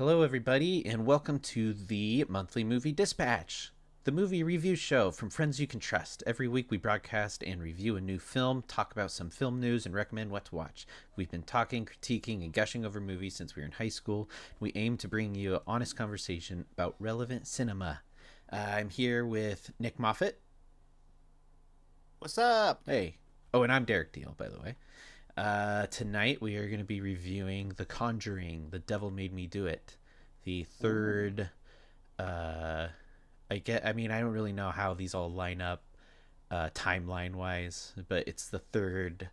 Hello, everybody, and welcome to the Monthly Movie Dispatch, the movie review show from friends you can trust. Every week we broadcast and review a new film, talk about some film news, and recommend what to watch. We've been talking, critiquing, and gushing over movies since we were in high school. We aim to bring you an honest conversation about relevant cinema. I'm here with Nick Moffat. What's up? Hey. Oh, and I'm Derek Deal, by the way. Tonight we are going to be reviewing The Conjuring, The Devil Made Me Do It. The third, uh, I don't really know how these all line up, timeline wise, but it's the third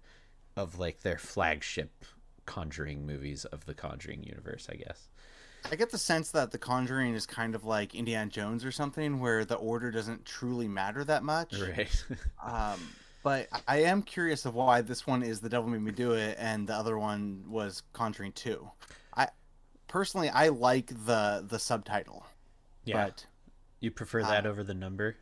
of like their flagship Conjuring movies of the Conjuring universe, I guess. I get the sense that The Conjuring is kind of like Indiana Jones or something, where the order doesn't truly matter that much. Right. But I am curious of why this one is The Devil Made Me Do It and the other one was Conjuring 2. I personally I like the subtitle, Yeah. but You prefer that uh, over the number?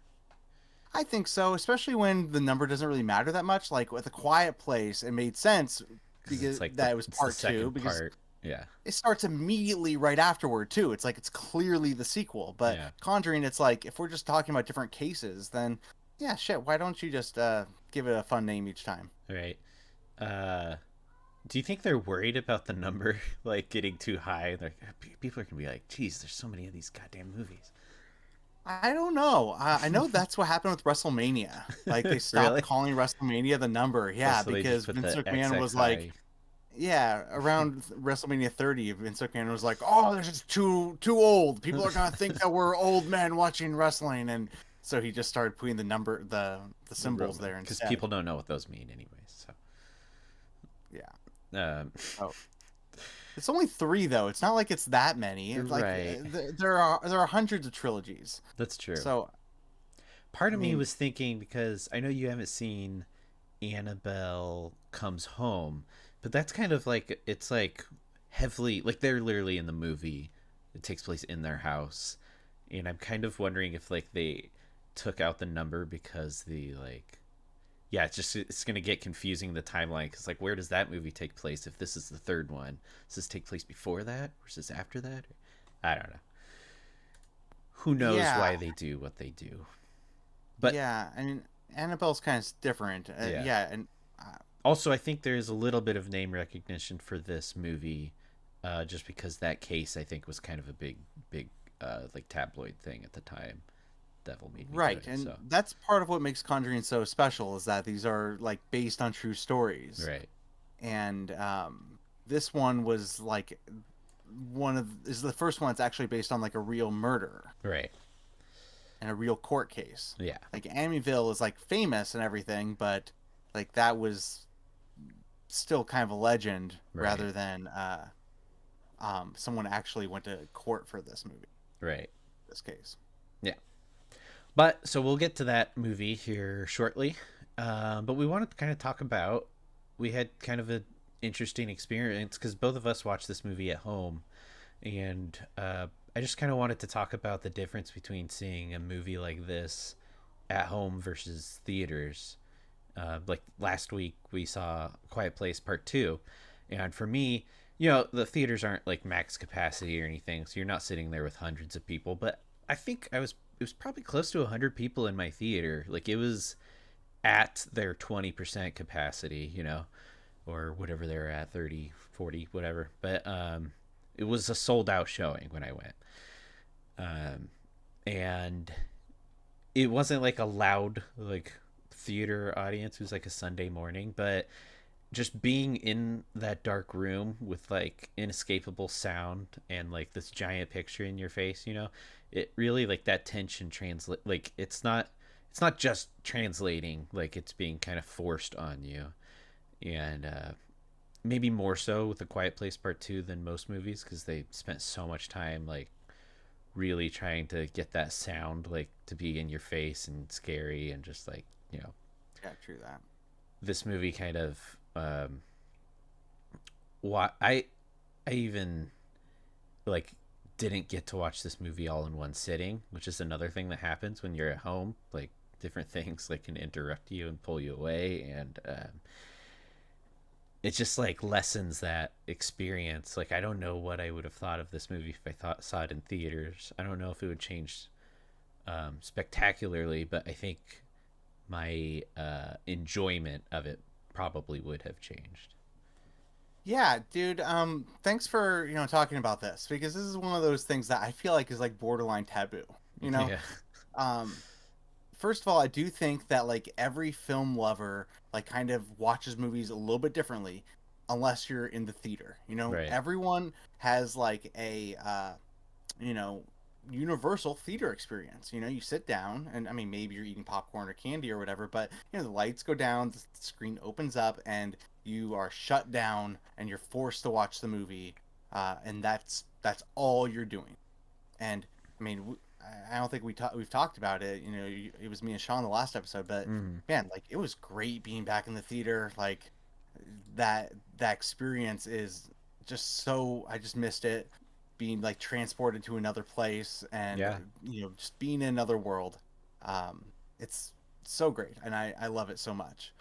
I think so, especially when the number doesn't really matter that much. Like with A Quiet Place, it made sense Because because it's like that it was it's the part two second because part. Yeah. it starts immediately right afterward too. It's like it's clearly the sequel. But Yeah. Conjuring, it's like if we're just talking about different cases, then yeah, shit. Why don't you just give it a fun name each time? Right. Uh, Do you think they're worried about the number like getting too high? Like people are gonna be like, "Geez, there's so many of these goddamn movies." I don't know. I know that's what happened with WrestleMania. Like they stopped Really? calling WrestleMania the number. Oh, Yeah, so they just because put Vince the McMahon was like, XXI. yeah, around WrestleMania 30, Vince McMahon was like, "Oh, this is too old. People are gonna think that we're old men watching wrestling," and so he just started putting the The symbols Roman, there because instead. people don't know what those mean anyways. Yeah. So, Oh, it's only three though. It's not like it's that many. It's like right, there are hundreds of trilogies. that's true. So Part I of me mean, was thinking because I know you haven't seen Annabelle Comes Home, but that's kind of like it's like heavily like they're literally in the movie. It takes place in their house, and I'm kind of wondering if like they took out the number because the like yeah, it's gonna get confusing the timeline because like where does that movie take place if this is the third one? Does this take place before that or is this after that? I don't know. Who knows yeah, why they do what they do? But yeah. I mean, Annabelle's kind of different. yeah. Yeah, and uh, Also, I think there's a little bit of name recognition for this movie, just because that case I think was kind of a big like tabloid thing at the time. Devil made me do right, it. and So that's part of what makes Conjuring so special is that these are like based on true stories, right, and this one was like one of is the first one that's actually based on like a real murder right, and a real court case. yeah, Like Amityville is like famous and everything, but like that was still kind of a legend right, rather than someone actually went to court for this movie, right, this case. yeah. But so we'll get to that movie here shortly. But we wanted to kind of talk about we had kind of an interesting experience because both of us watched this movie at home, and I just kind of wanted to talk about the difference between seeing a movie like this at home versus theaters. Like last week, we saw Quiet Place Part 2. And for me, the theaters aren't like max capacity or anything, so you're not sitting there with hundreds of people. But I think it was probably close to 100 people in my theater. Like it was at their 20% capacity, or whatever they're at, 30, 40, whatever. But it was a sold out showing when I went. Um, and it wasn't like a loud like theater audience. It was like a Sunday morning, but just being in that dark room with like inescapable sound and like this giant picture in your face, it really like that tension translate like it's not just translating, like it's being kind of forced on you. And maybe more so with the Quiet Place Part 2 than most movies because they spent so much time like really trying to get that sound like to be in your face and scary and just like Yeah, true that. this movie kind of why I even like didn't get to watch this movie all in one sitting, which is another thing that happens when you're at home. Like different things like can interrupt you and pull you away, and it just like lessens that experience. Like I don't know what I would have thought of this movie if I thought saw it in theaters. I don't know if it would change spectacularly, but I think my enjoyment of it probably would have changed. Yeah, dude. Thanks for talking about this because this is one of those things that I feel like is like borderline taboo. You know, Yeah. um, first of all, I do think that like every film lover like kind of watches movies a little bit differently, unless you're in the theater. Right. Everyone has like a you know, universal theater experience. You sit down and I mean maybe you're eating popcorn or candy or whatever, but the lights go down, the screen opens up and you are shut down and you're forced to watch the movie. And that's all you're doing. And I mean, I don't think we've talked about it. It was me and Sean the last episode, but Mm. man, like it was great being back in the theater. Like that experience is just so I just missed it being like transported to another place and Yeah. just being in another world. um it's so great and I love it so much.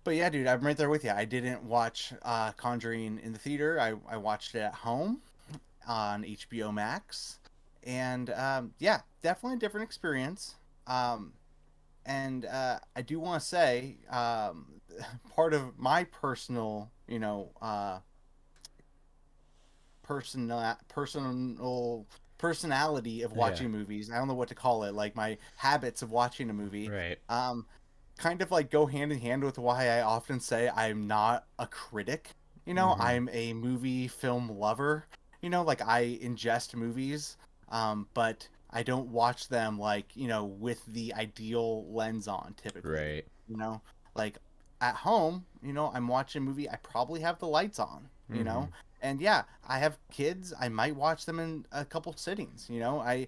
But yeah, dude, I'm right there with you. I didn't watch Conjuring in the theater. I watched it at home on HBO Max, and yeah, definitely a different experience. And I do want to say, part of my personal, personal personality of Yeah. watching movies. I don't know what to call it. Like my habits of watching a movie. Right. Um, kind of like go hand in hand with why I often say I'm not a critic. Mm-hmm. I'm a movie film lover. Like I ingest movies, but I don't watch them like, with the ideal lens on typically. Right. You know, like at home, I'm watching a movie, I probably have the lights on, Mm-hmm. and yeah, I have kids, I might watch them in a couple sittings. I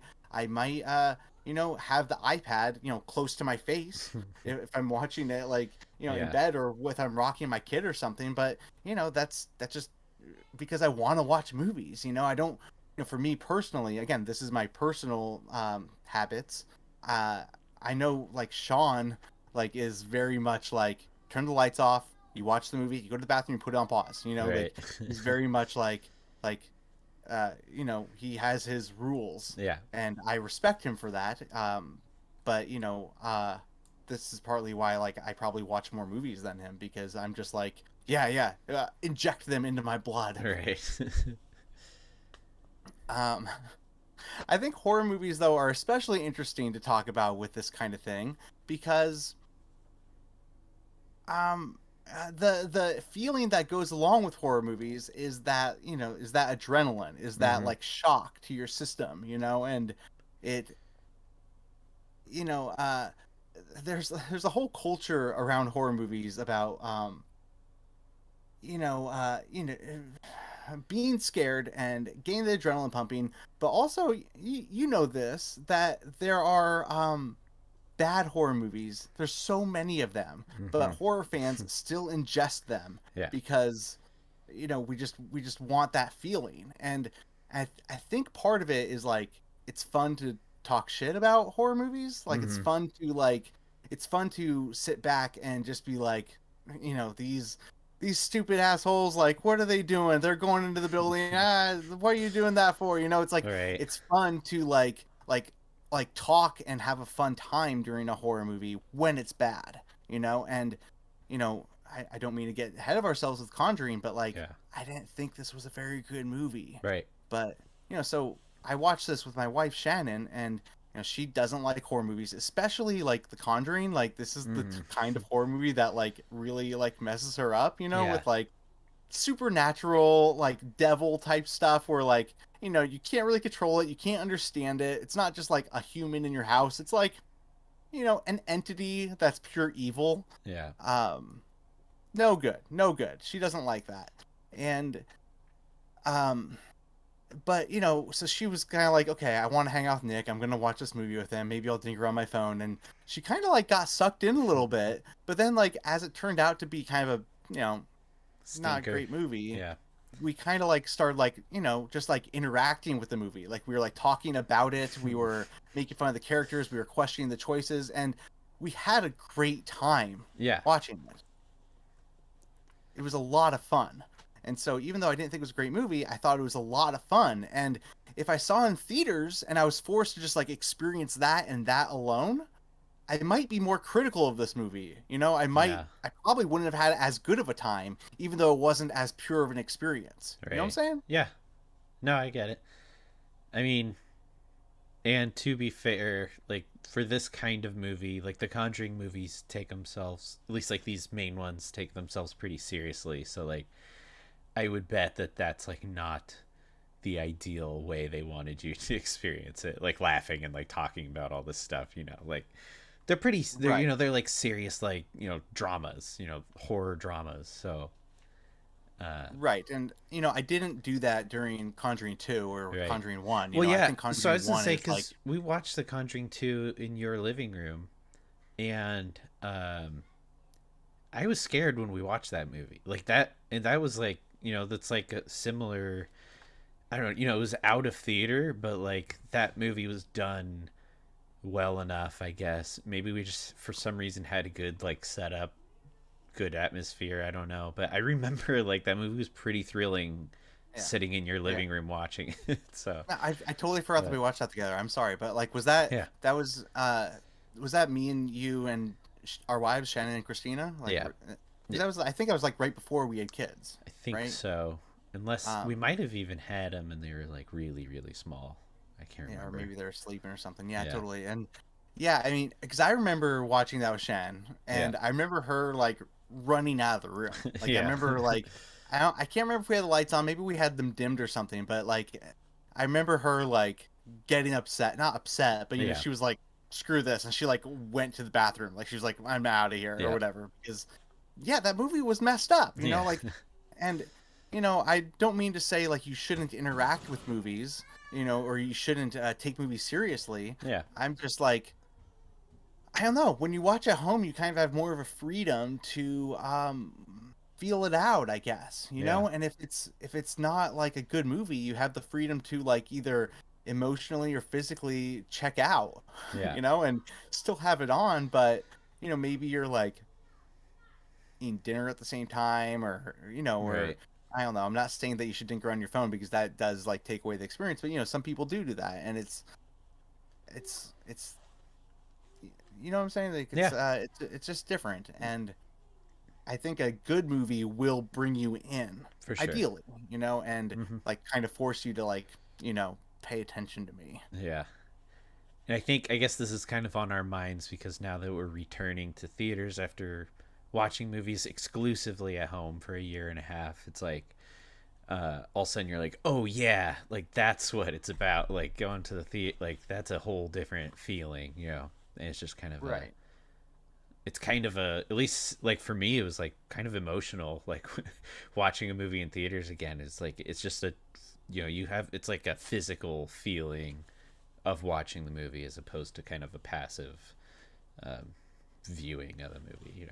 might have the iPad, close to my face if I'm watching it like, in Yeah. bed or with I'm rocking my kid or something. But that's just because I want to watch movies. I don't. For me personally, again, this is my personal habits. Uh, I know like Sean like is very much like turn the lights off. You watch the movie. You go to the bathroom. You put it on pause. Right. Like he's very much like he has his rules, Yeah. and I respect him for that. But this is partly why like I probably watch more movies than him because I'm just like, yeah, yeah, inject them into my blood. Right. Um, I think horror movies though are especially interesting to talk about with this kind of thing because the feeling that goes along with horror movies is that is that adrenaline, is that Mm-hmm. like shock to your system, and it you know there's a whole culture around horror movies about you know uh you know being scared and getting the adrenaline pumping, but also you know this that there are bad horror movies. There's so many of them, but Mm-hmm. horror fans still ingest them Yeah. because we just want that feeling. And I think part of it is like it's fun to talk shit about horror movies. Like Mm-hmm. it's fun to sit back and just be like, these stupid assholes, like what are they doing? They're going into the building. What are you doing that for? It's like Right. it's fun to like talk and have a fun time during a horror movie when it's bad, and I don't mean to get ahead of ourselves with Conjuring, but like Yeah. I didn't think this was a very good movie. Right. But so I watched this with my wife Shannon, and she doesn't like horror movies, especially like The Conjuring. Like this is the Mm-hmm. kind of horror movie that like really like messes her up, Yeah. with like supernatural like devil type stuff where like you can't really control it, you can't understand it, it's not just like a human in your house, it's like an entity that's pure evil. Yeah. um no good, no good, she doesn't like that. And um but so she was kind of like, okay, I want to hang out with Nick, I'm gonna watch this movie with him, maybe I'll tinker on my phone. And she kind of like got sucked in a little bit, but then like as it turned out to be kind of a not a Stinker. great movie, Yeah. we kind of like started like just like interacting with the movie, like we were like talking about it, we were making fun of the characters, we were questioning the choices, and we had a great time Yeah. watching it. it was a lot of fun. And so even though I didn't think it was a great movie, I thought it was a lot of fun. And if I saw it in theaters and I was forced to just like experience that and that alone, I might be more critical of this movie. You know, Yeah. I probably wouldn't have had as good of a time, even though it wasn't as pure of an experience. You know what I'm Right. saying? Yeah. No, I get it. I mean, and to be fair, like for this kind of movie, like the Conjuring movies take themselves, at least like these main ones take themselves pretty seriously. So like I would bet that that's like not the ideal way they wanted you to experience it, like laughing and like talking about all this stuff, like they're Right. they're like serious, like dramas, horror dramas. So Right. And, you know, I didn't do that during Conjuring 2 or right. Conjuring 1. You Well, know, I yeah, think so I Conjuring was gonna 1 say, is like, because we watched The Conjuring 2 in your living room, and I was scared when we watched that movie, like that, and that was like, that's like a similar, I don't know, it was out of theater, but like that movie was done well enough, I guess. Maybe we just for some reason had a good like setup, good atmosphere. I don't know, but I remember like that movie was pretty thrilling, yeah. sitting in your Yeah. living room watching it. So, No, I totally forgot that but we watched that together. I'm sorry, but like, yeah, that was that me and you and our wives, Shannon and Christina? Like, yeah, 'cause that was, I think I was like right before we had kids, I think right? so. Unless we Um, might have even had them and they were like really, really small. I can't yeah, or remember. maybe they were sleeping or something. Yeah, Yeah, totally. And yeah, I mean, because I remember watching that with Shan, yeah, and I remember her like running out of the room. Like, I yeah, remember like, I can't remember if we had the lights on. Maybe we had them dimmed or something. But like, I remember her like getting upset, not upset, but you know, yeah, she was like, "Screw this," and she like went to the bathroom. Like, she was like, "I'm out of here" or yeah, whatever. Because yeah, that movie was messed up. You know, yeah, like, and you know, I don't mean to say like you shouldn't interact with movies, you know, or you shouldn't take movies seriously. yeah, I'm just like, I don't know. When you watch at home, you kind of have more of a freedom to feel it out, I guess, you yeah, know. And if it's not like a good movie, you have the freedom to like either emotionally or physically check out, yeah. you know, and still have it on, but you know, maybe you're like eating dinner at the same time, or you know, or Right. I don't know. I'm not saying that you should tinker on your phone because that does like take away the experience, but you know, some people do that, and it's you know what I'm saying? Like Yeah, it's just different, and I think a good movie will bring you in, for sure. ideally, you know, and Hmm. like kind of force you to like you know pay attention to me. Yeah. And I guess this is kind of on our minds because now that we're returning to theaters after watching movies exclusively at home for a year and a half, it's like all of a sudden you're like, oh yeah, like that's what it's about. Like going to the theater, like that's a whole different feeling. And it's just kind of Right. it's kind of at least like for me, it was like kind of emotional. Like watching a movie in theaters again, it's like, it's just you have, it's like a physical feeling of watching the movie as opposed to kind of a passive um, viewing of the movie.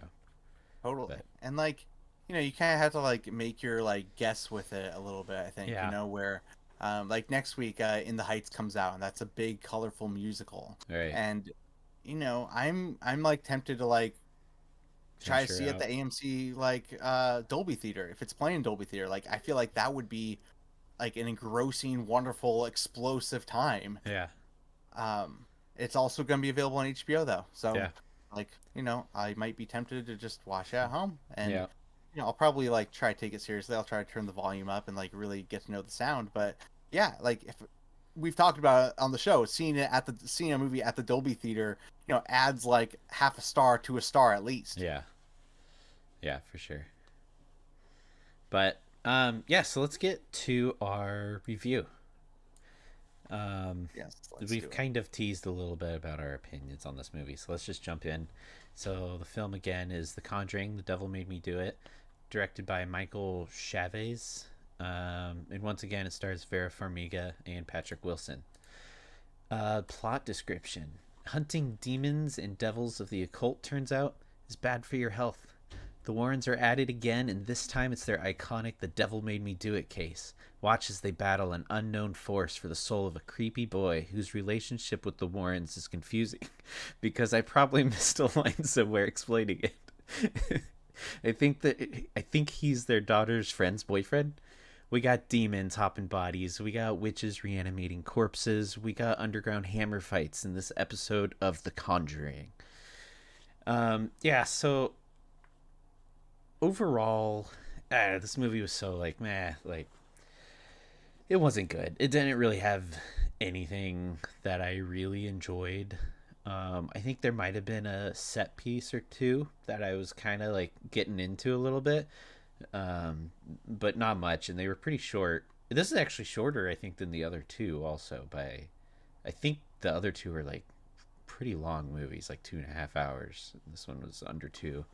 Totally. But And like, you know, you kind of have to like make your like guess with it a little bit, I think, you yeah, know, where like next week In the Heights comes out and that's a big colorful musical. right, And you know, I'm like tempted to like try to venture see at out. the AMC like Dolby Theater. If it's playing Dolby Theater, like I feel like that would be like an engrossing, wonderful, explosive time. Yeah, It's also going to be available on HBO though. So yeah, like, you know, I might be tempted to just watch it at home and yeah, you know, I'll probably like try to take it seriously. I'll try to turn the volume up and like really get to know the sound. But yeah, like if we've talked about it on the show, seeing a movie at the Dolby Theater, you know, adds like half a star to a star at least. yeah, yeah, for sure. But yeah, so let's get to our review. Um, Yes, let's we've do it. kind of teased a little bit about our opinions on this movie, so let's just jump in. So the film again is The Conjuring: The Devil Made Me Do It, directed by Michael Chavez, and once again it stars Vera Farmiga and Patrick Wilson. Plot description: hunting demons and devils of the occult, turns out, is bad for your health. The Warrens are at it again, and this time it's their iconic "The Devil Made Me Do It" case. Watch as they battle an unknown force for the soul of a creepy boy whose relationship with the Warrens is confusing because I probably missed a line somewhere explaining it. I think he's their daughter's friend's boyfriend. We got demons hopping bodies. We got witches reanimating corpses. We got underground hammer fights in this episode of The Conjuring. Yeah. So overall, this movie was so like meh. Like it wasn't good. It didn't really have anything that I really enjoyed. I think there might have been a set piece or two that I was kind of like getting into a little bit, but not much, and they were pretty short. This is actually shorter, I think, than the other two. Also, by I think the other two are like pretty long movies, like 2.5 hours. This one was under two.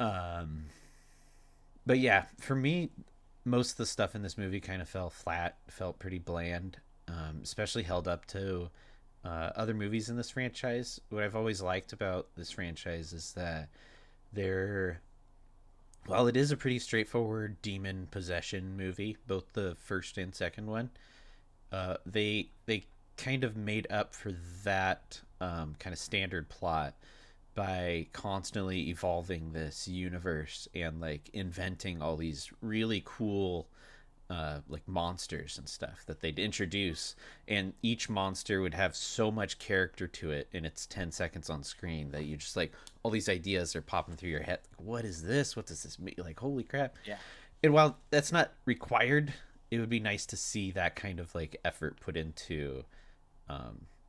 Um, but yeah, for me, most of the stuff in this movie kind of fell flat, felt pretty bland, especially held up to other movies in this franchise. What I've always liked about this franchise is that they're, while it is a pretty straightforward demon possession movie, both the first and second one, they kind of made up for that kind of standard plot by constantly evolving this universe and like inventing all these really cool like monsters and stuff that they'd introduce, and each monster would have so much character to it in its 10 seconds on screen that you just like all these ideas are popping through your head. Like, what is this? What does this mean? Like, holy crap. Yeah. And while that's not required, it would be nice to see that kind of like effort put into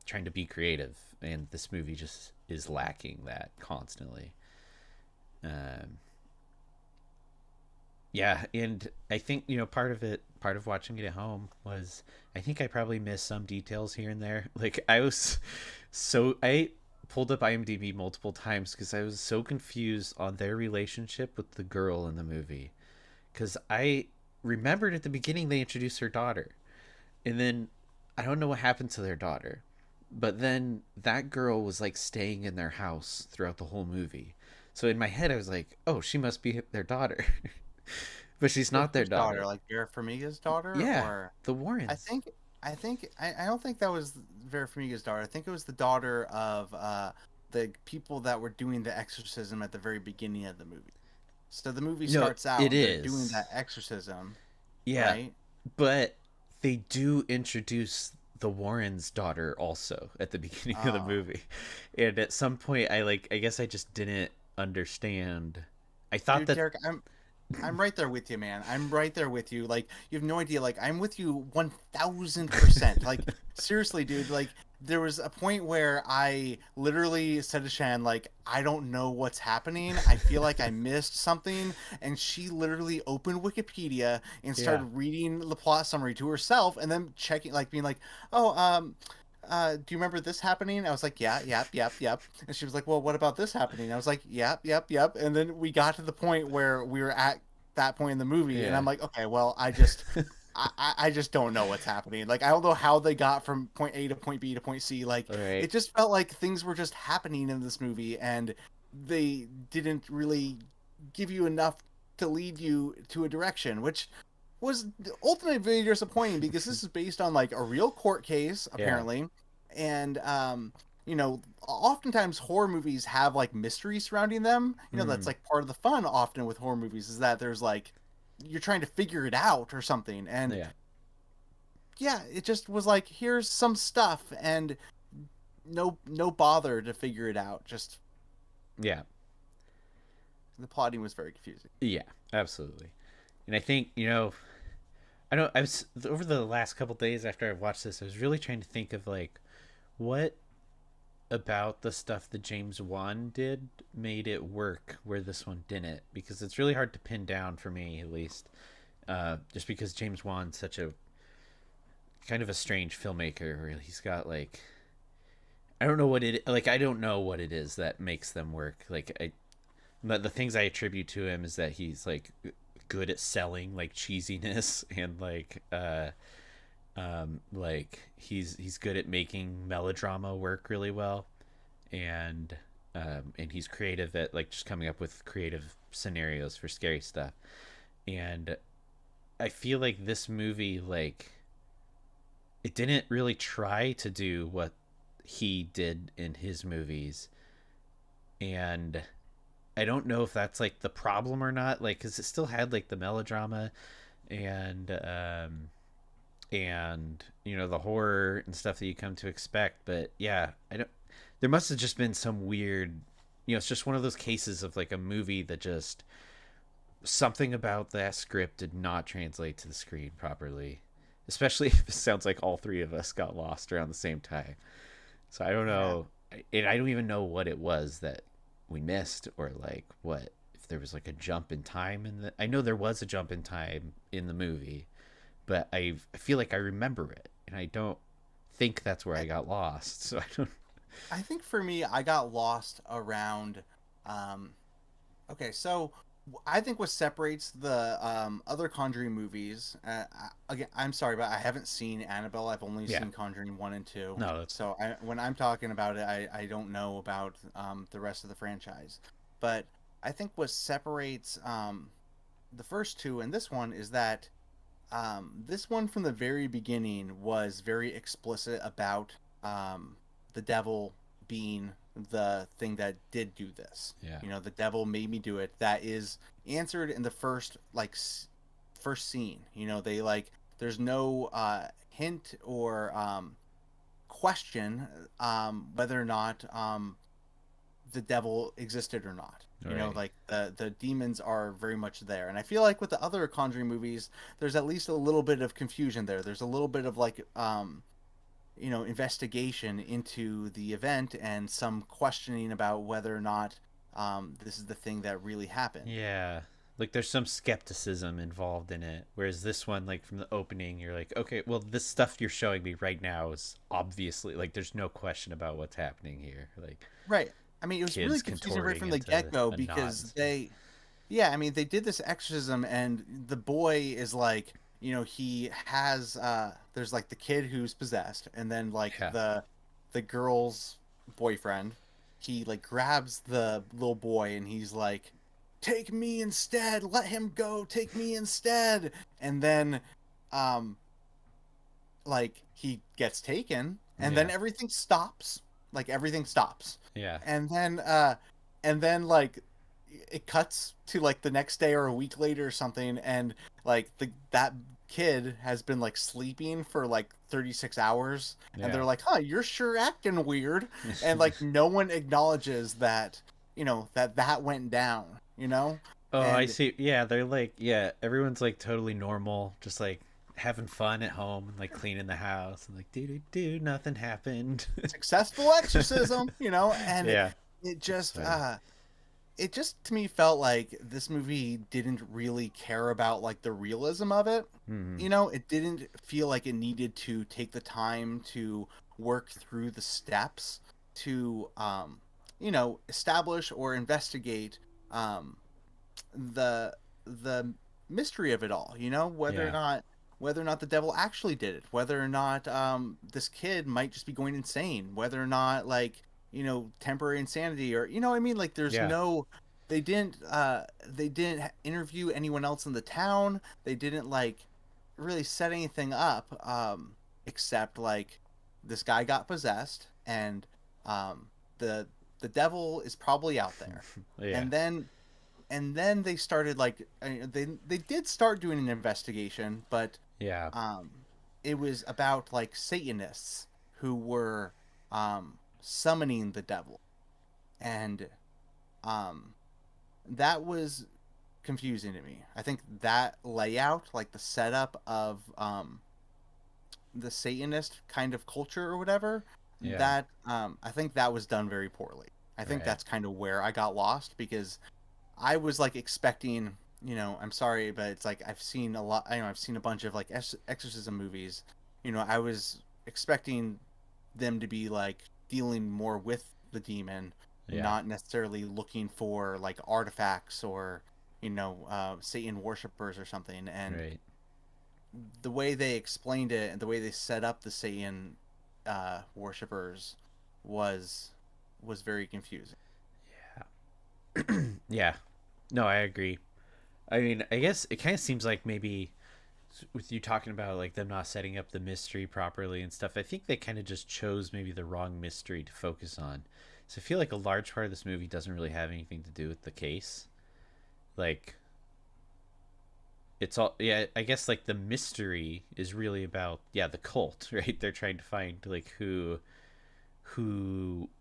trying to be creative, and this movie just is lacking that constantly. um, yeah, and I think part of watching it at home was I think I probably missed some details here and there. Like I pulled up IMDb multiple times because I was so confused on their relationship with the girl in the movie. Because I remembered at the beginning they introduced her daughter, and then I don't know what happened to their daughter, but then that girl was like staying in their house throughout the whole movie. So in my head, I was like, "Oh, she must be their daughter," but she's not their Whose daughter? daughter. Like Vera Farmiga's daughter, Yeah, or the I Warrens. think I don't think that was Vera Farmiga's daughter. I think it was the daughter of the people that were doing the exorcism at the very beginning of the movie. So the movie No, starts out it and they're doing is. that exorcism, Yeah, right? but they do introduce the Warrens' daughter also at the beginning of the Oh, movie, and at some point, I guess I just didn't understand. I thought dude, that. Derek, I'm right there with you, man. I'm right there with you. Like, you have no idea. Like, I'm with you 1000%. Like, seriously, dude. Like, there was a point where I literally said to Shan, like, I don't know what's happening. I feel like I missed something. And she literally opened Wikipedia and Yeah, started reading the plot summary to herself and then checking, like, being like, oh, do you remember this happening? I was like, yeah, yep, yep, yep. And she was like, well, what about this happening? I was like, yep, yep, yep. And then we got to the point where we were at that point in the movie, and yeah. I'm like, okay, well, I just don't know what's happening. Like, I don't know how they got from point A to point B to point C. Like, All right. it just felt like things were just happening in this movie, and they didn't really give you enough to lead you to a direction, which was ultimately very disappointing because this is based on like a real court case Yeah. apparently, and oftentimes horror movies have like mystery surrounding them. That's Hmm. like part of the fun often with horror movies is that there's like you're trying to figure it out or something. And Yeah. yeah, it just was like here's some stuff and no bother to figure it out. Just Yeah. the plotting was very confusing. Yeah. Absolutely. And I think I don't. I was over the last couple days after I watched this. I was really trying to think of like what about the stuff that James Wan did made it work where this one didn't, because it's really hard to pin down for me at least, just because James Wan's such a kind of a strange filmmaker where he's got like I don't know what it is that makes them work. But the things I attribute to him is that he's like good at selling like cheesiness and like he's good at making melodrama work really well, and he's creative at like just coming up with creative scenarios for scary stuff. And I feel like this movie, like, it didn't really try to do what he did in his movies, and I don't know if that's like the problem or not, like because it still had like the melodrama and you know the horror and stuff that you come to expect. But yeah, I don't. There must have just been some weird, you know, it's just one of those cases of like a movie that just something about that script did not translate to the screen properly. Especially if it sounds like all three of us got lost around the same time. So I don't Yeah. know, and I don't even know what it was that we missed, or like what if there was like a jump in time in the. I know there was a jump in time in the movie, but I feel like I remember it, and I don't think that's where I got lost. So I don't. I think for me, I got lost around. Um, okay, so I think what separates the other Conjuring movies. Again, I'm sorry, but I haven't seen Annabelle. I've only Yeah, seen Conjuring 1 and 2. no, that's So when I'm talking about it, I don't know about the rest of the franchise. But I think what separates the first two and this one is that this one from the very beginning was very explicit about the devil being the thing that did do this. yeah, You know, the devil made me do it. That is answered in the first first scene. You know, they like there's no hint or question whether or not the devil existed or not. all You know, right, like the demons are very much there, and I feel like with the other Conjuring movies, there's at least a little bit of confusion there. There's a little bit of like investigation into the event and some questioning about whether or not this is the thing that really happened. yeah. Like there's some skepticism involved in it, whereas this one, like from the opening, you're like, okay, well, this stuff you're showing me right now is obviously like there's no question about what's happening here. Like Right. I mean, it was really kids confusing right contorting from the into get go a because knot. yeah, I mean, they did this exorcism, and the boy is like, he has, there's like the kid who's possessed, and then like Yeah, the girl's boyfriend, he like grabs the little boy, and he's like, "Take me instead, let him go, take me instead," and then, um, like he gets taken, and then yeah, everything stops, yeah, and then like it cuts to like the next day or a week later or something, and like that kid has been like sleeping for like 36 hours, and yeah. they're like, "Huh, you're sure acting weird," and like no one acknowledges that that went down, Oh, I and see. Yeah, they're like, yeah, everyone's like totally normal, just like having fun at home and like cleaning the house and like, do, nothing happened. successful exorcism, and Yeah, it that's just funny. it just to me felt like this movie didn't really care about like the realism of it. Hmm. It didn't feel like it needed to take the time to work through the steps to establish or investigate um the mystery of it all, whether or Yeah, not the devil actually did it, whether or not this kid might just be going insane, whether or not like temporary insanity, or I mean, like there's yeah, no they didn't interview anyone else in the town. They didn't like really set anything up except like this guy got possessed, and um the devil is probably out there. yeah, And then they started like they did start doing an investigation, but yeah, um it was about like Satanists who were summoning the devil, and um that was confusing to me. I think that layout, like the setup of the Satanist kind of culture or whatever, yeah. that I think that was done very poorly. I think Right. that's kind of where I got lost, because I was like expecting, I'm sorry, but it's like I've seen a lot. I've seen a bunch of like exorcism movies. I was expecting them to be like dealing more with the demon, and Yeah. not necessarily looking for like artifacts or Satan worshippers or something. And Right. the way they explained it and the way they set up the Satan worshippers was very confusing. Yeah. No, I agree. I mean, I guess it kind of seems like maybe with you talking about like them not setting up the mystery properly and stuff, I think they kind of just chose maybe the wrong mystery to focus on. So I feel like a large part of this movie doesn't really have anything to do with the case. Like it's all, yeah, I guess like the mystery is really about, yeah, the cult, right? They're trying to find like who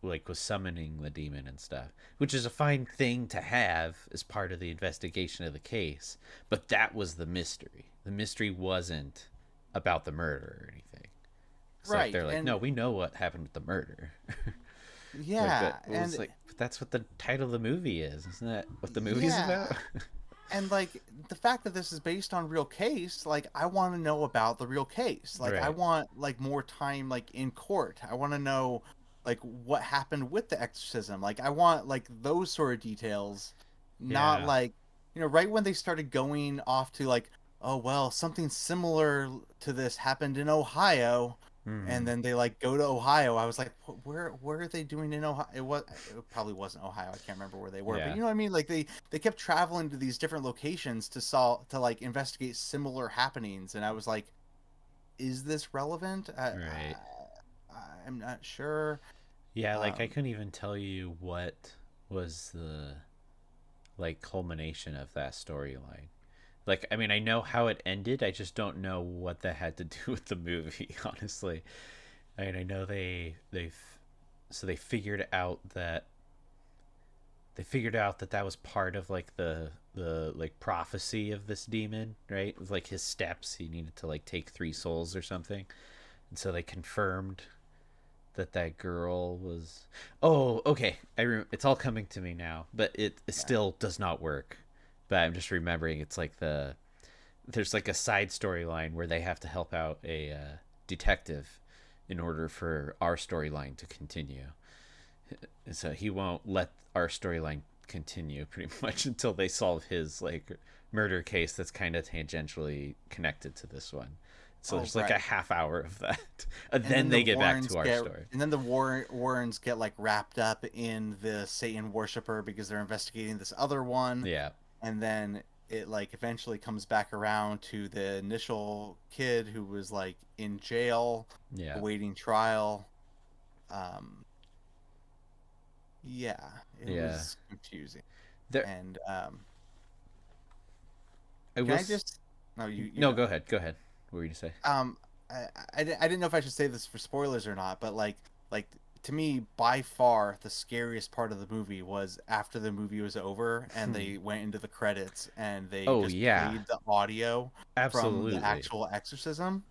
like was summoning the demon and stuff, which is a fine thing to have as part of the investigation of the case. But that was the mystery. The mystery wasn't about the murder or anything. It's like Right. they're like, And no, we know what happened with the murder. Like, but yeah, it was and like, but that's what the title of the movie is. Isn't that what the movie is yeah, about? and like the fact that this is based on real case, like I want to know about the real case. Like I Right. want like more time like in court. I want to know like what happened with the exorcism. Like I want like those sort of details, not Yeah. like, right when they started going off to like, oh well, something similar to this happened in Ohio, and Hmm. then they like go to Ohio. I was like, where are they doing in Ohio? It probably wasn't Ohio. I can't remember where they were, but Yeah. you know what I mean. Like they kept traveling to these different locations to like investigate similar happenings, and I was like, is this relevant? Right. I'm not sure. Yeah. Like I Um, couldn't even tell you what was the like culmination of that storyline. Like, I mean, I know how it ended. I just don't know what that had to do with the movie. Honestly, I mean, I know so they figured out that that was part of like the like prophecy of this demon, right? It was like his steps. He needed to like take 3 souls or something, and so they confirmed that girl was. Oh, okay. It's all coming to me now, but it yeah. still does not work. But I'm just remembering it's like there's like a side storyline where they have to help out a detective in order for our storyline to continue. So he won't let our storyline continue pretty much until they solve his like murder case that's kind of tangentially connected to this one. So Oh there's like a right. half hour of that, and And then then the they get back Warrens to our get story. and then the Warrens get like wrapped up in the Satan worshiper because they're investigating this other one, Yeah, and then it like eventually comes back around to the initial kid who was like in jail yeah, awaiting trial. um yeah, it yeah. was confusing. There, And I can will. I just no, you No, go. go ahead. Go ahead. What were you to say? um I didn't know if I should say this for spoilers or not, but like to me by far the scariest part of the movie was after the movie was over and Hmm. they went into the credits and they Oh just yeah, played the audio from the absolutely. actual exorcism.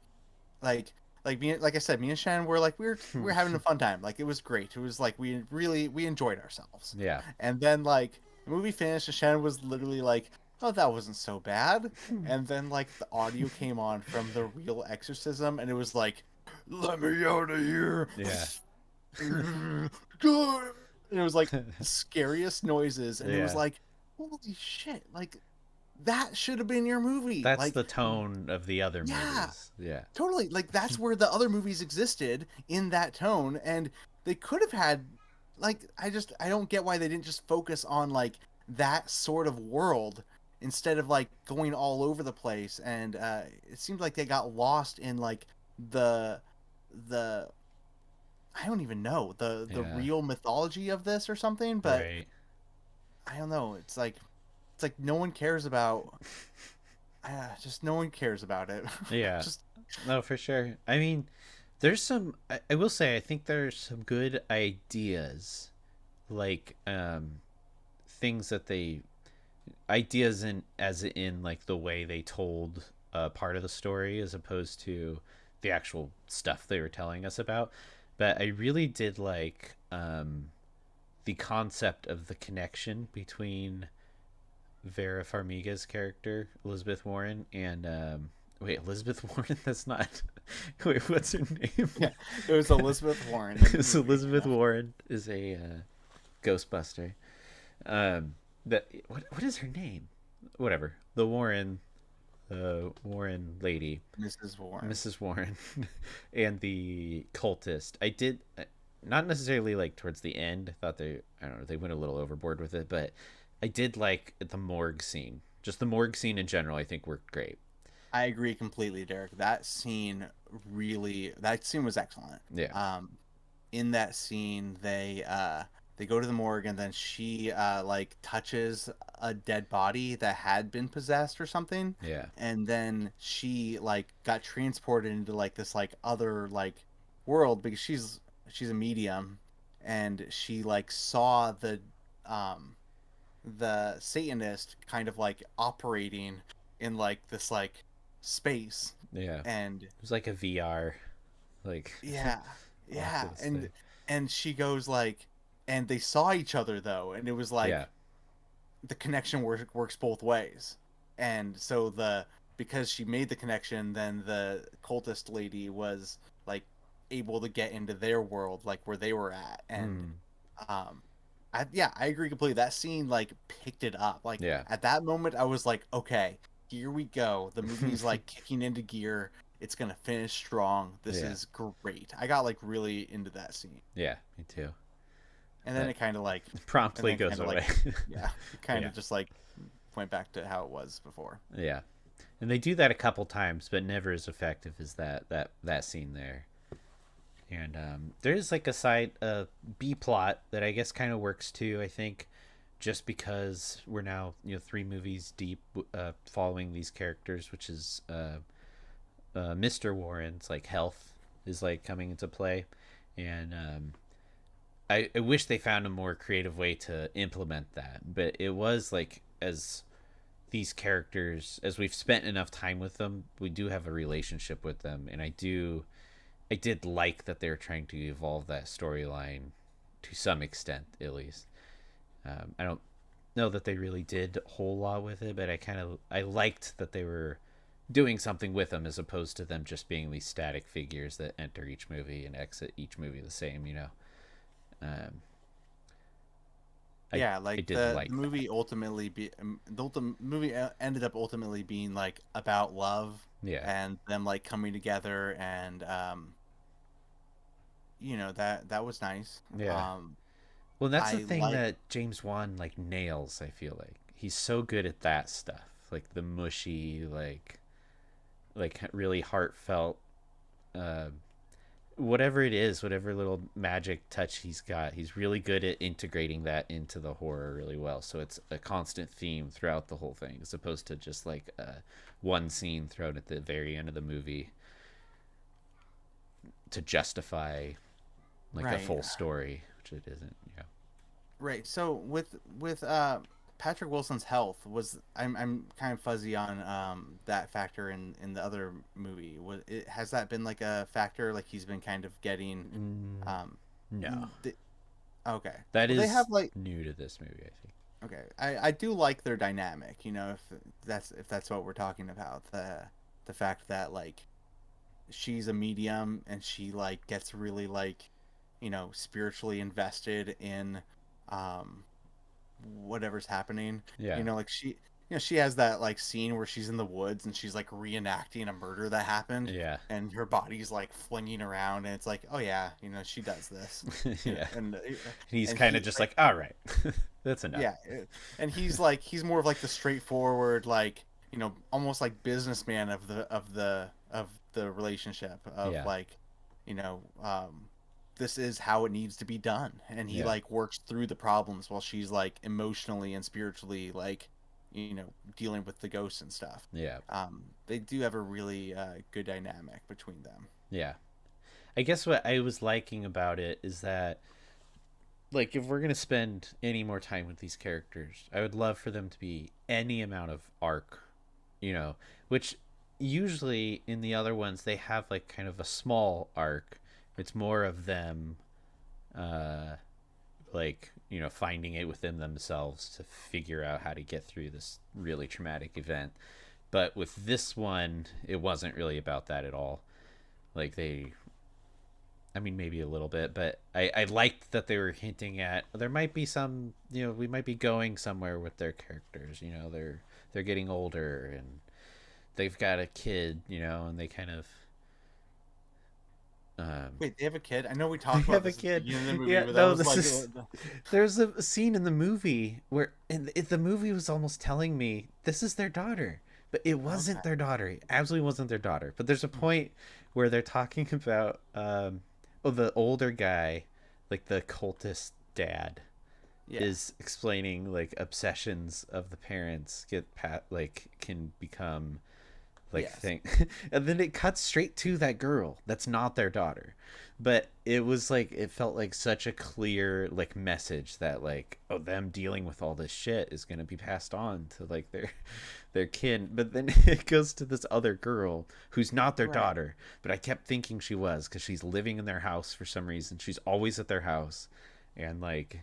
like like I said, me and Shannon were like we were having a fun time. Like it was great. It was like we enjoyed ourselves. Yeah. And then like the movie finished and Shannon was literally like, "Oh, that wasn't so bad." And then like the audio came on from the real exorcism and it was like, "Let me out of here." Yeah. And it was like the scariest noises and it was Yeah. like, "Holy shit." Like that should have been your movie. That's Like the tone of the other yeah, movies. Yeah. totally. Like that's where the other movies existed in that tone, and they could have had like I don't get why they didn't just focus on like that sort of world instead of like going all over the place. And it seemed like they got lost in like the the I don't even know the Yeah. real mythology of this or something. But Right. I don't know. It's like no one cares about. Just no one cares about it. Yeah. Just No, for sure. I mean, there's some. I will say, I think there's some good ideas, like things that they ideas in as in like the way they told part of the story as opposed to the actual stuff they were telling us about. But I really did like the concept of the connection between Vera Farmiga's character Elizabeth Warren and wait, Elizabeth Warren. That's not. Wait, what's her name? yeah, it was Elizabeth Warren in the So movie. Elizabeth Warren is a Ghostbuster. That what is her name? Whatever. The Warren lady, Mrs. Warren. Mrs. Warren, and the cultist. I did not necessarily like towards the end. I thought I don't know, they went a little overboard with it, but I did like the morgue scene. Just the morgue scene in general, I think worked great. I agree completely, Derek. That scene was excellent. Yeah. In that scene, they go to the morgue, and then she like touches a dead body that had been possessed or something, Yeah. and then she like got transported into like this like other like world because she's a medium, and she like saw um the Satanist kind of like operating in like this like space, Yeah. and It was like a VR, like yeah, yeah, Oculus thing. and she goes like, and they saw each other though, and it was Yeah. like the connection works both ways, and so because she made the connection, then the cultist lady was like able to get into their world, like where they were at, and Mm. um, yeah, I agree completely. That scene like picked it up. Like Yeah. at that moment, I was like, okay, here we go. The movie's like kicking into gear. It's gonna finish strong. This Yeah. is great. I got like really into that scene, Yeah. Me too. and then That it kind of like, and promptly then goes kind of like, away. yeah, it kind Yeah. of just like went back to how it was before. Yeah. And they do that a couple times, but never as effective as that scene there. And there's like a side B plot that I guess kind of works too. I think just because we're now 3 movies deep following these characters, which is Mr. Warren's like health is like coming into play, and I wish they found a more creative way to implement that. But it was like as these characters, as we've spent enough time with them, we do have a relationship with them, and I did like that they were trying to evolve that storyline to some extent, at least. I don't know that they really did a whole lot with it, but I liked that they were doing something with them as opposed to them just being these static figures that enter each movie and exit each movie the same. Um, I Yeah, I like did the like that. movie ultimately the ultimate movie ended up ultimately being like about love Yeah, and them like coming together, and that was nice. yeah. Well, that's the I thing like that James Wan like nails. I feel like he's so good at that stuff, like the mushy, like really heartfelt, uh, whatever it is, whatever little magic touch he's got. He's really good at integrating that into the horror really well. So it's a constant theme throughout the whole thing, as opposed to just like one scene thrown at the very end of the movie to justify like a right. full story, which it isn't. Yeah. Right. So with Patrick Wilson's health, was I'm kind of fuzzy on that factor in the other movie. Has that been like a factor, like he's been kind of getting Mm, um no, the, okay. that Well, they have is like, new to this movie, I think. okay. I do like their dynamic, if that's what we're talking about. The fact that like she's a medium, and she like gets really like, spiritually invested in um whatever's happening. Yeah, Like she has that like scene where she's in the woods and she's like reenacting a murder that happened, yeah, and her body's like flinging around, and it's like, oh yeah, she does this. yeah. And He's and kind of he just like, like, all right, that's enough. yeah, and he's more of like the straightforward, like, almost like businessman of the relationship, of Yeah, like, you know um this is how it needs to be done, and he yeah, like works through the problems while she's like emotionally and spiritually like, dealing with the ghosts and stuff. yeah, They do have a really good dynamic between them. yeah. I guess what I was liking about it is that, like, if we're gonna spend any more time with these characters, I would love for them to be any amount of arc, which usually in the other ones they have like kind of a small arc. It's more of them, uh, like finding it within themselves to figure out how to get through this really traumatic event. But with this one, it wasn't really about that at all. Like they, I mean, maybe a little bit, but I liked that they were hinting at there might be some, we might be going somewhere with their characters. They're getting older and they've got a kid, and they kind of Wait, they have a kid? I know we they talked about have a this at the kid. beginning of the movie, Yeah, but that no, was this like is. There's a scene in the movie where the movie was almost telling me this is their daughter, but it wasn't okay. their daughter. It absolutely wasn't their daughter. But there's a point where they're talking about the older guy, like the cultist dad. Yeah. is explaining like obsessions of the parents can become like Yes. thing. And then it cuts straight to that girl that's not their daughter, but it was like it felt like such a clear like message that like, oh, them dealing with all this shit is going to be passed on to like their kin. But then it goes to this other girl who's not their Right. daughter, but I kept thinking she was because she's living in their house for some reason. She's always at their house. And like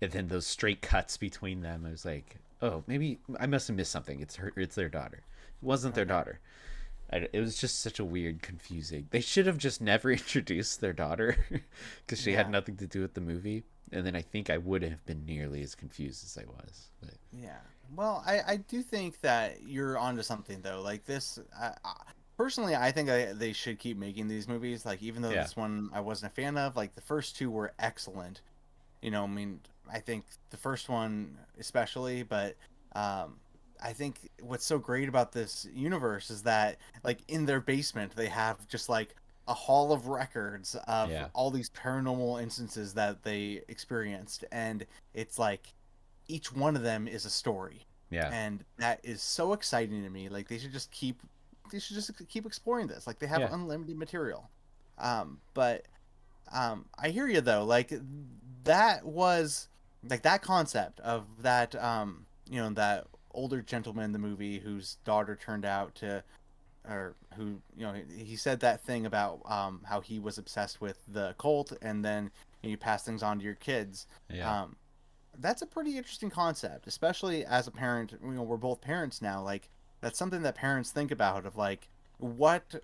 and then those straight cuts between them, I was like, oh, maybe I must have missed something. It's their daughter. It wasn't their Okay. daughter. It was just such a weird, confusing. They should have just never introduced their daughter because she had Yeah. nothing to do with the movie. And then I think I would have been nearly as confused as I was. But Yeah. Well, I do think that you're onto something though. Like this, personally, I think they should keep making these movies. Like even though yeah, this one I wasn't a fan of, like the first two were excellent. I mean, I think the first one especially, but um, I think what's so great about this universe is that like in their basement they have just like a hall of records of yeah, all these paranormal instances that they experienced, and it's like each one of them is a story, yeah, and that is so exciting to me. Like they should just keep exploring this. Like they have yeah, unlimited material. But I hear you though. Like that was like that concept of that that older gentleman in the movie whose daughter turned out to, or who he said that thing about how he was obsessed with the cult, and then you pass things on to your kids. yeah, Um, that's a pretty interesting concept, especially as a parent. We're both parents now. Like that's something that parents think about of like what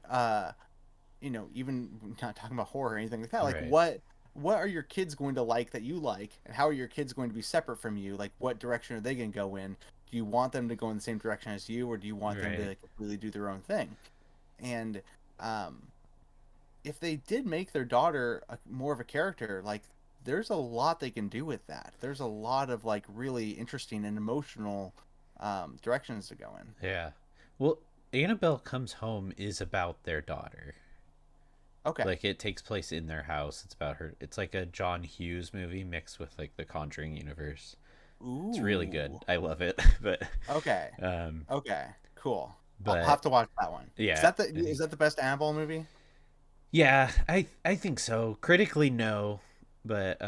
even not talking about horror or anything like that. Like right, what are your kids going to like that you like, and how are your kids going to be separate from you? Like what direction are they going to go in? Do you want them to go in the same direction as you, or do you want them right, to completely do their own thing? And um, if they did make their daughter more of a character, like there's a lot they can do with that. There's a lot of like really interesting and emotional directions to go in. yeah. Well, Annabelle Comes Home is about their daughter. Okay. Like it takes place in their house. It's about her. It's like a John Hughes movie mixed with like the Conjuring universe. It's really good. Ooh. I love it. but Okay. um Okay. Cool. I'll but have to watch that one. yeah, I Is think that the best Annabelle movie? yeah, I think so. Critically no, but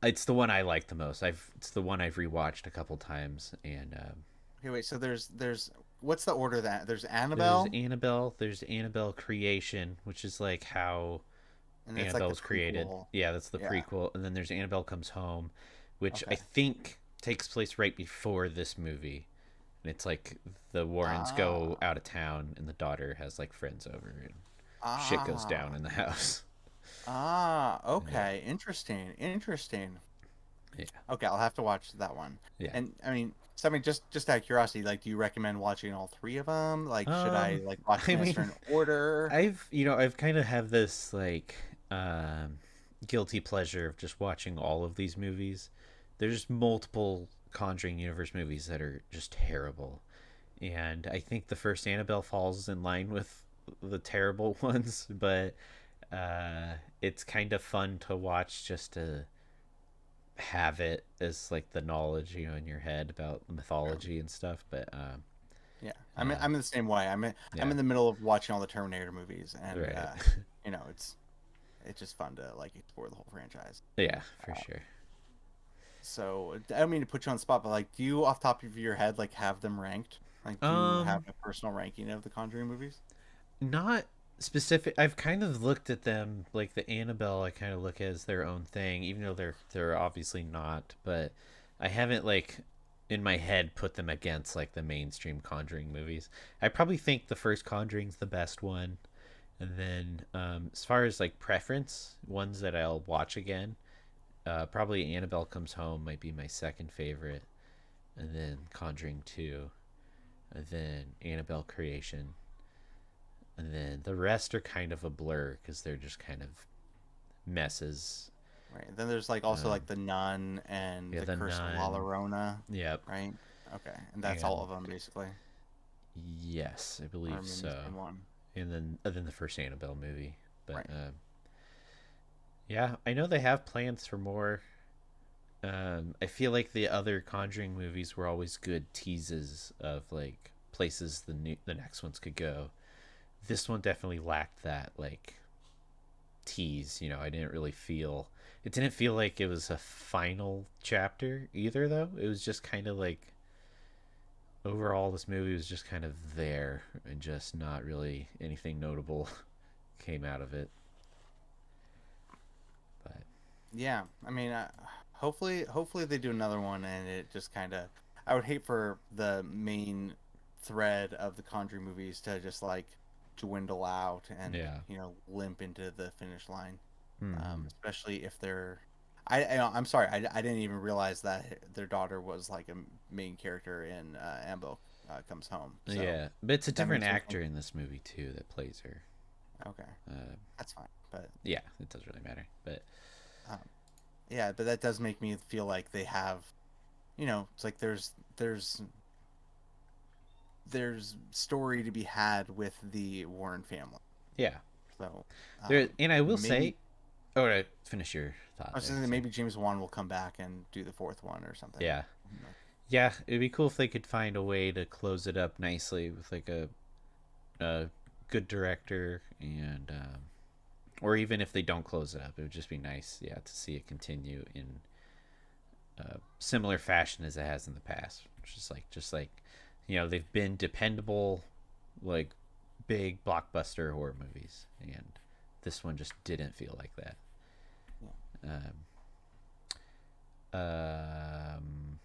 it's the one I like the most. I've It's the one I've rewatched a couple times and Okay, wait. So there's what's the order that there's there's Annabelle, Annabelle Creation, which is like how and it's like the Annabelle's created. prequel. Yeah, that's the Yeah. prequel. And then there's Annabelle Comes Home, which I Okay. think takes place right before this movie. And it's like the Warrens go Ah. out of town and the daughter has like friends over and shit goes down Ah. in the house. Ah. Yeah. Okay. Interesting. Interesting. Yeah. Okay, I'll have to watch that one. Yeah. And I mean, so I mean, just out of curiosity, like, do you recommend watching all three of them? Like, should I like watch I them in a mean, certain order? I've kind of have this like guilty pleasure of just watching all of these movies. There's multiple Conjuring Universe movies that are just terrible. And I think the first Annabelle falls in line with the terrible ones, but it's kind of fun to watch just to have it as like the knowledge in your head about Sure. mythology and stuff. But Yeah, uh, I'm in the same way. I'm yeah, in the middle of watching all the Terminator movies, and right, it's just fun to like explore the whole franchise. yeah, for sure. So I don't mean to put you on the spot, but like, do you off the top of your head like have them ranked? Like, do you have Um, a personal ranking of the Conjuring movies? Not specific. I've kind of looked at them like the Annabelle. I kind of look as their own thing, even though they're obviously not. But I haven't like in my head put them against like the mainstream Conjuring movies. I probably think the first Conjuring's the best one, and then as far as like preference, ones that I'll watch again, probably Annabelle Comes Home might be my second favorite, and then Conjuring 2, and then Annabelle Creation, and then the rest are kind of a blur because they're just kind of messes. Right. Then there's like also Um, like the Nun and yeah, the the Curse of La Nun. Llorona, Yep, right? Okay, and that's all and of them basically, yes, I or believe maybe the so. same one. And then the first Annabelle movie, but Right. Yeah, I know they have plans for more. I feel like the other Conjuring movies were always good teases of like places the next ones could go. This one definitely lacked that like tease. I didn't really feel it. Didn't feel like it was a final chapter either, though. It was just kind of like overall this movie was just kind of there and just not really anything notable came out of it. But Yeah, I mean, hopefully they do another one, and it just kind of. I would hate for the main thread of the Conjuring movies to just like dwindle out and yeah. limp into the finish line, Hmm. especially if they're. I'm sorry, I didn't even realize that their daughter was like a main character in Annabelle Comes Home. So Yeah, but it's a that different makes me think. actor in this movie too that plays her. Okay, Uh, that's fine, but yeah, it doesn't really matter. But um, yeah, but that does make me feel like they have. It's like there's story to be had with the Warren family. yeah, So there. And I will maybe say, oh, right, finish your thought I was there. thinking that Sorry. maybe James Wan will come back and do the fourth one or something. Yeah, yeah. It'd be cool if they could find a way to close it up nicely with like a good director and or even if they don't close it up, it would just be nice, yeah, to see it continue in similar fashion as it has in the past. Just like they've been dependable, like big blockbuster horror movies, and this one just didn't feel like that. Yeah. Um,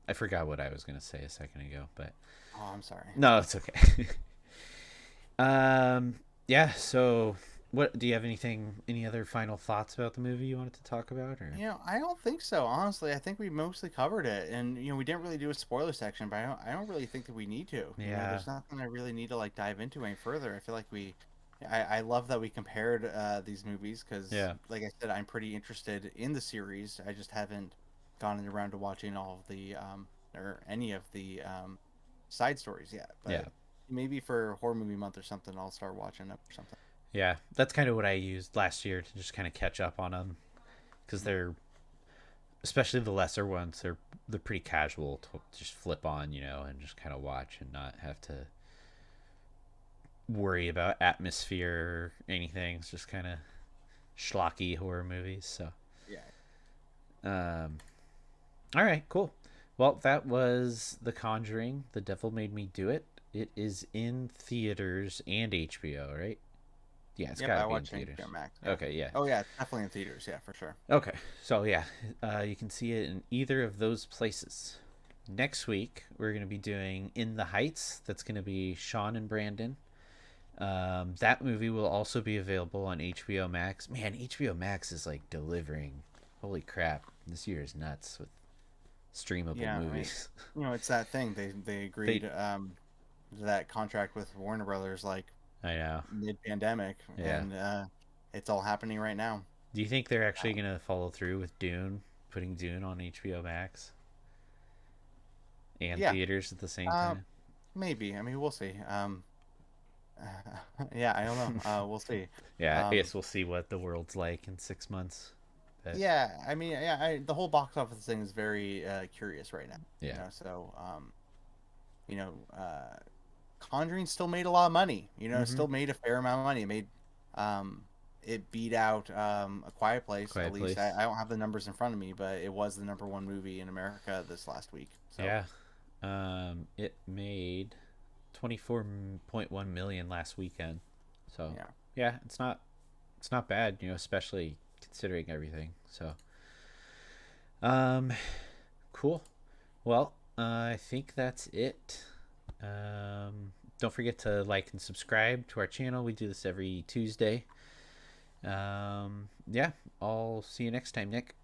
I forgot what I was gonna say a second ago, but Oh, I'm sorry. no, it's okay. um, yeah. So, what do you have any other final thoughts about the movie you wanted to talk about, or? I don't think so. Honestly, I think we mostly covered it, and we didn't really do a spoiler section, but I don't really think that we need to. Yeah, There's nothing I really need to like dive into any further. I feel like I love that we compared these movies because, yeah, like I said, I'm pretty interested in the series. I just haven't gotten around to watching all of the or any of the side stories yet. yeah, But maybe for horror movie month or something, I'll start watching them or something. yeah. That's kind of what I used last year to just kind of catch up on them because they're, especially the lesser ones, they're pretty casual to just flip on, and just kind of watch and not have to worry about atmosphere or anything. It's just kind of schlocky horror movies. So, Yeah. um, all right, cool. Well, that was The Conjuring. The Devil Made Me Do It. It is in theaters and HBO, right? Yeah, it's Yep, got to I be in watched theaters. HBO Max. Yeah. Okay, yeah. Oh yeah, it's definitely in theaters. Yeah, for sure. Okay, so yeah, you can see it in either of those places. Next week, we're going to be doing In the Heights. That's going to be Sean and Brandon. That movie will also be available on HBO Max. Man, HBO Max is like delivering. Holy crap. This year is nuts with streamable Yeah, I mean, movies. it's that thing. They they, agreed to that contract with Warner Brothers like I know. mid-pandemic, Yeah. and it's all happening right now. Do you think they're actually Um, going to follow through with Dune, putting Dune on HBO Max and yeah, theaters at the same uh, time? maybe. I mean, we'll see. Yeah, I don't know. We'll see. Yeah, I Um, guess we'll see what the world's like in 6 months. But yeah, I mean, yeah, the whole box office thing is very curious right now. yeah. So you know, Conjuring still made a lot of money. Mm-hmm. Still made a fair amount of money. Um, it beat out A Quiet Place. At Quiet least Place. I don't have the numbers in front of me, but it was the number one movie in America this last week. So Yeah. It made 24.1 million last weekend. So yeah, yeah, it's not bad, especially considering everything. So um, cool. Well, I think that's it. Don't forget to like and subscribe to our channel. We do this every Tuesday. Yeah, I'll see you next time, Nick.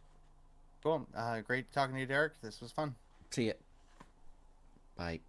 cool. Great talking to you, Derek. This was fun. See ya. Bye.